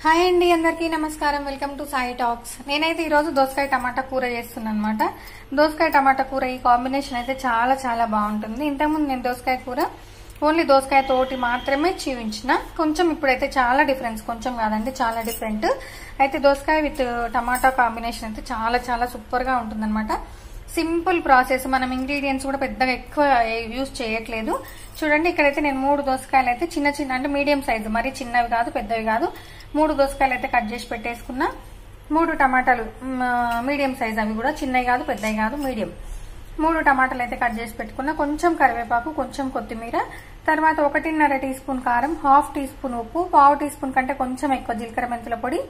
Hi అండి, అందరికీ నమస్కారం. Welcome to Sai talks. నేనైతే ఈరోజు దోసకాయ టమాటా కూర చేస్తున్నాను అనమాట. దోసకాయ టమాటా కూర ఈ కాంబినేషన్ అయితే చాలా చాలా బాగుంటుంది. ఇంతకుముందు నేను దోసకాయ కూర ఓన్లీ దోసకాయ తోటి మాత్రమే చూపించిన. కొంచెం ఇప్పుడైతే చాలా డిఫరెన్స్, కొంచెం కాదండి చాలా డిఫరెంట్. అయితే దోసకాయ విత్ టమాటా కాంబినేషన్ అయితే చాలా చాలా సూపర్ గా ఉంటుంది అనమాట. సింపుల్ ప్రాసెస్, మనం ఇంగ్రీడియంట్స్ కూడా పెద్దగా ఎక్కువ యూజ్ చేయట్లేదు. చూడండి, ఇక్కడైతే నేను 3 దోసకాయలు అయితే చిన్న చిన్న అంటే మీడియం సైజు, మరి చిన్నవి కాదు పెద్దవి కాదు, 3 దోసకాయలు అయితే కట్ చేసి పెట్టేసుకున్నా. 3 టమాటాలు మీడియం సైజ్, అవి కూడా చిన్నవి కాదు పెద్దవి కాదు మీడియం. 3 టమాటాలు అయితే కట్ చేసి పెట్టుకున్నా. కొంచెం కరివేపాకు, కొంచెం కొత్తిమీర, తర్వాత 1.5 టీ స్పూన్ కారం, 1/2 టీ స్పూన్ ఉప్పు, 1/2 టీ స్పూన్ కంటే కొంచెం ఎక్కువ జీలకర్ర మెంతుల పొడి.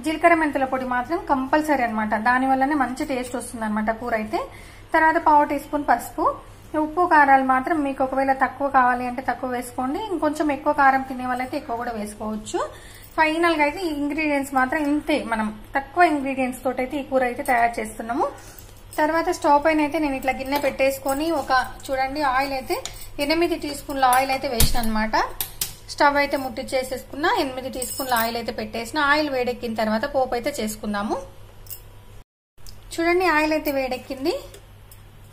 జీలకర్ర మెంతుల పొడి మాత్రం కంపల్సరీ అనమాట, దాని వల్లనే మంచి టేస్ట్ వస్తుంది అనమాట కూర అయితే. తర్వాత 1/2 టీ స్పూన్ పసుపు. ఉప్పు కారాలు మాత్రం మీకు ఒకవేళ తక్కువ కావాలి అంటే తక్కువ వేసుకోండి, ఇంకొంచెం ఎక్కువ కారం తినే వాళ్ళైతే ఎక్కువ కూడా వేసుకోవచ్చు. ఫైనల్ గా అయితే ఈ ఇంగ్రీడియంట్స్ మాత్రం ఇంతే, మనం తక్కువ ఇంగ్రీడియంట్స్ తోటి అయితే ఈ కూర అయితే తయారు చేస్తున్నాము. తర్వాత స్టవ్ పైన అయితే నేను ఇట్లా గిన్నె పెట్టేసుకొని చూడండి ఆయిల్ అయితే 8 టీ స్పూన్ల ఆయిల్ అయితే వేసిన అనమాట. స్టవ్ అయితే ముట్టించేసేసుకున్నా. 8 టీ స్పూన్ల ఆయిల్ అయితే పెట్టేసిన. ఆయిల్ వేడెక్కిన తర్వాత పోపు అయితే చేసుకుందాము. చూడండి ఆయిల్ అయితే వేడెక్కింది.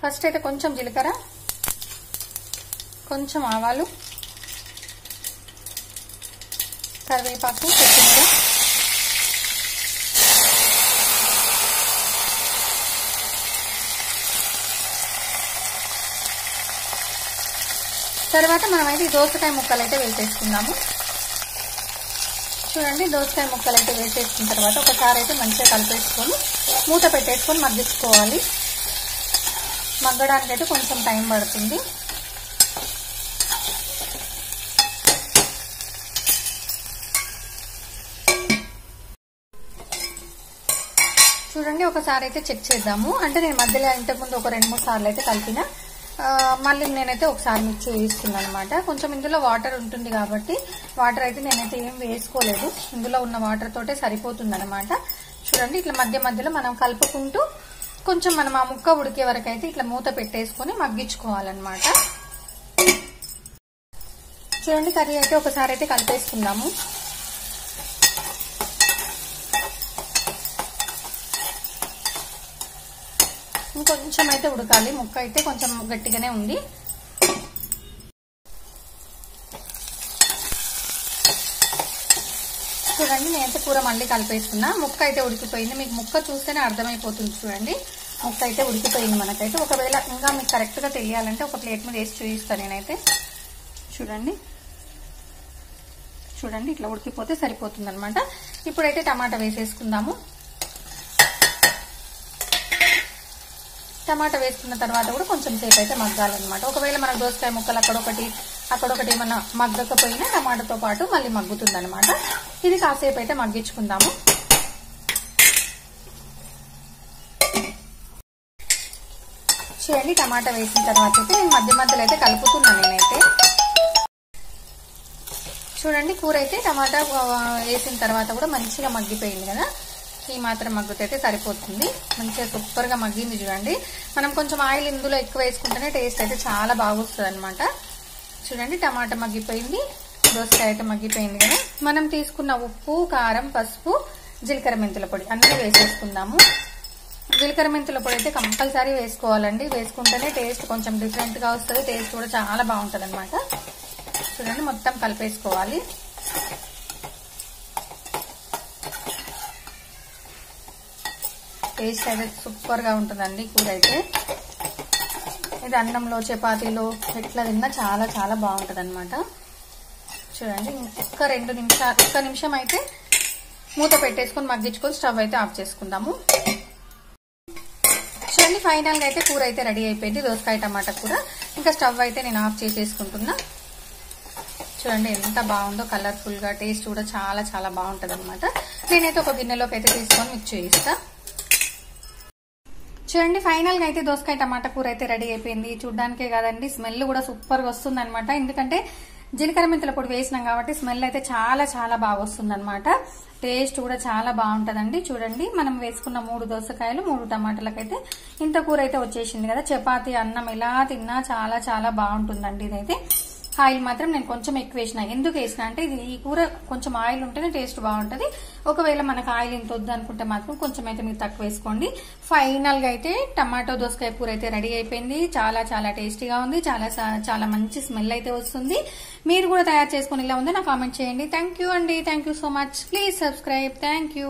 ఫస్ట్ అయితే కొంచెం జీలకర్ర, కొంచెం ఆవాలు, కరివేపాకు, కొత్తిమీర, తర్వాత మనమైతే దోసకాయ ముక్కలు అయితే వేసేసుకుందాము. చూడండి, దోసకాయ ముక్కలు అయితే వేసేసుకున్న తర్వాత ఒకసారి అయితే మంచిగా కలిపేసుకొని మూత పెట్టేసుకొని మగ్గించుకోవాలి. మగ్గడానికి అయితే కొంచెం టైం పడుతుంది. చూడండి, ఒకసారి అయితే చెక్ చేద్దాము. అంటే నేను మధ్యలో ఇంతకుముందు ఒక 2-3 సార్లు అయితే కలిపిన, మళ్ళీ నేనైతే ఒకసారి మిక్స్ వేస్తున్నాను అనమాట. కొంచెం ఇందులో వాటర్ ఉంటుంది కాబట్టి వాటర్ అయితే నేనైతే ఏం వేసుకోలేదు, ఇందులో ఉన్న వాటర్ తోటే సరిపోతుంది అనమాట. చూడండి, ఇట్లా మధ్య మధ్యలో మనం కలుపుకుంటూ కొంచెం మనం ఆ ముక్క ఉడికే వరకు అయితే ఇట్లా మూత పెట్టేసుకొని మగ్గించుకోవాలన్నమాట. చూడండి, కర్రీ అయితే ఒకసారి అయితే కలిపేసుకుందాము. ఇంకొంచెం అయితే ఉడకాలి, ముక్క అయితే కొంచెం గట్టిగానే ఉంది. చూడండి, నేనైతే కూర మళ్ళీ కలిపేసుకున్నా. ముక్క అయితే ఉడికిపోయింది, మీకు ముక్క చూస్తేనే అర్థమైపోతుంది. చూడండి, ముక్క అయితే ఉడికిపోయింది మనకైతే. ఒకవేళ ఇంకా మీకు కరెక్ట్ గా తెలియాలంటే ఒక ప్లేట్ మీద వేసి చూపిస్తాను నేనైతే. చూడండి చూడండి ఇట్లా ఉడికిపోతే సరిపోతుంది అనమాట. ఇప్పుడైతే టమాటా వేసేసుకుందాము. టమాటా వేసుకున్న తర్వాత కూడా కొంచెం సేపు అయితే మగ్గాలన్నమాట. ఒకవేళ మన దోసకాయ ముక్కలు అక్కడొకటి ఏమన్నా మగ్గకపోయినా టమాటాతో పాటు మళ్ళీ మగ్గుతుంది అనమాట. ఇది కాసేపు అయితే మగ్గించుకుందాము. చూడండి, టమాటా వేసిన తర్వాత అయితే నేను మధ్య మధ్యలో అయితే కలుపుతున్నాను నేనైతే. చూడండి, కూర అయితే టమాటా వేసిన తర్వాత కూడా మంచిగా మగ్గిపోయింది కదా. ఈ మాత్రం మగ్గుతైతే సరిపోతుంది. మంచిగా సూపర్ గా మగ్గింది. చూడండి, మనం కొంచెం ఆయిల్ ఇందులో ఎక్కువ వేసుకుంటేనే టేస్ట్ అయితే చాలా బాగొస్తుంది అనమాట. చూడండి, టమాటా మగ్గిపోయింది, దోసకాయ అయితే మగ్గిపోయింది కదా. మనం తీసుకున్న ఉప్పు, కారం, పసుపు, జీలకర్ర మెంతుల పొడి అన్నీ వేసేసుకుందాము. జీలకర్ర మెంతుల పొడి అయితే కంపల్సరీ వేసుకోవాలండి, వేసుకుంటేనే టేస్ట్ కొంచెం డిఫరెంట్ గా వస్తుంది, టేస్ట్ కూడా చాలా బాగుంటుంది అనమాట. చూడండి, మొత్తం కలిపేసుకోవాలి. టేస్ట్ అయితే సూపర్ గా ఉంటుందండి కూర అయితే. ఇది అన్నంలో, చపాతీలో ఎట్లా తిన్నా చాలా చాలా బాగుంటుంది అనమాట. చూడండి, ఒక్క నిమిషం అయితే మూత పెట్టేసుకొని మగ్గించుకొని స్టవ్ అయితే ఆఫ్ చేసుకుందాము. చూడండి, ఫైనల్ గా అయితే కూర అయితే రెడీ అయిపోయింది, దోసకాయ టమాటా కూర. ఇంకా స్టవ్ అయితే నేను ఆఫ్ చేసేసుకుంటున్నా. చూడండి ఎంత బాగుందో, కలర్ఫుల్ గా, టేస్ట్ కూడా చాలా చాలా బాగుంటది అనమాట. నేనైతే ఒక గిన్నెలోకి అయితే తీసుకొని మీకు చూపిస్తా. చూడండి, ఫైనల్ గా అయితే దోసకాయ టమాటా కూర అయితే రెడీ అయిపోయింది. చూడడానికే కాదండి, స్మెల్ కూడా సూపర్ గా వస్తుంది అనమాట. ఎందుకంటే జీలకర్ర మెంతుల పొడి వేసినాం కాబట్టి స్మెల్ అయితే చాలా చాలా బాగా వస్తుంది అనమాట. టేస్ట్ కూడా చాలా బాగుంటదండి. చూడండి, మనం వేసుకున్న 3 దోసకాయలు 3 టమాటాలకైతే ఇంత కూర అయితే వచ్చేసింది కదా. చపాతీ, అన్నం ఎలా తిన్నా చాలా చాలా బాగుంటుందండి ఇదైతే. ఆయిల్ మాత్రం నేను కొంచెం ఎక్కువ వేసిన. ఎందుకు వేసిన అంటే ఇది ఈ కూర కొంచెం ఆయిల్ ఉంటేనే టేస్ట్ బాగుంటది. ఒకవేళ మనకు ఆయిల్ ఇంత వద్దు అనుకుంటే మాత్రం కొంచెం అయితే మీరు తక్కువ వేసుకోండి. ఫైనల్ గా అయితే టమాటో దోసకాయ కూర అయితే రెడీ అయిపోయింది. చాలా చాలా టేస్టీగా ఉంది. చాలా మంచి స్మెల్ అయితే వస్తుంది. మీరు కూడా తయారు చేసుకుని ఇలా ఉందో నాకు కామెంట్ చేయండి. థ్యాంక్ యూ అండి. Thank you so much. Please subscribe. Thank you.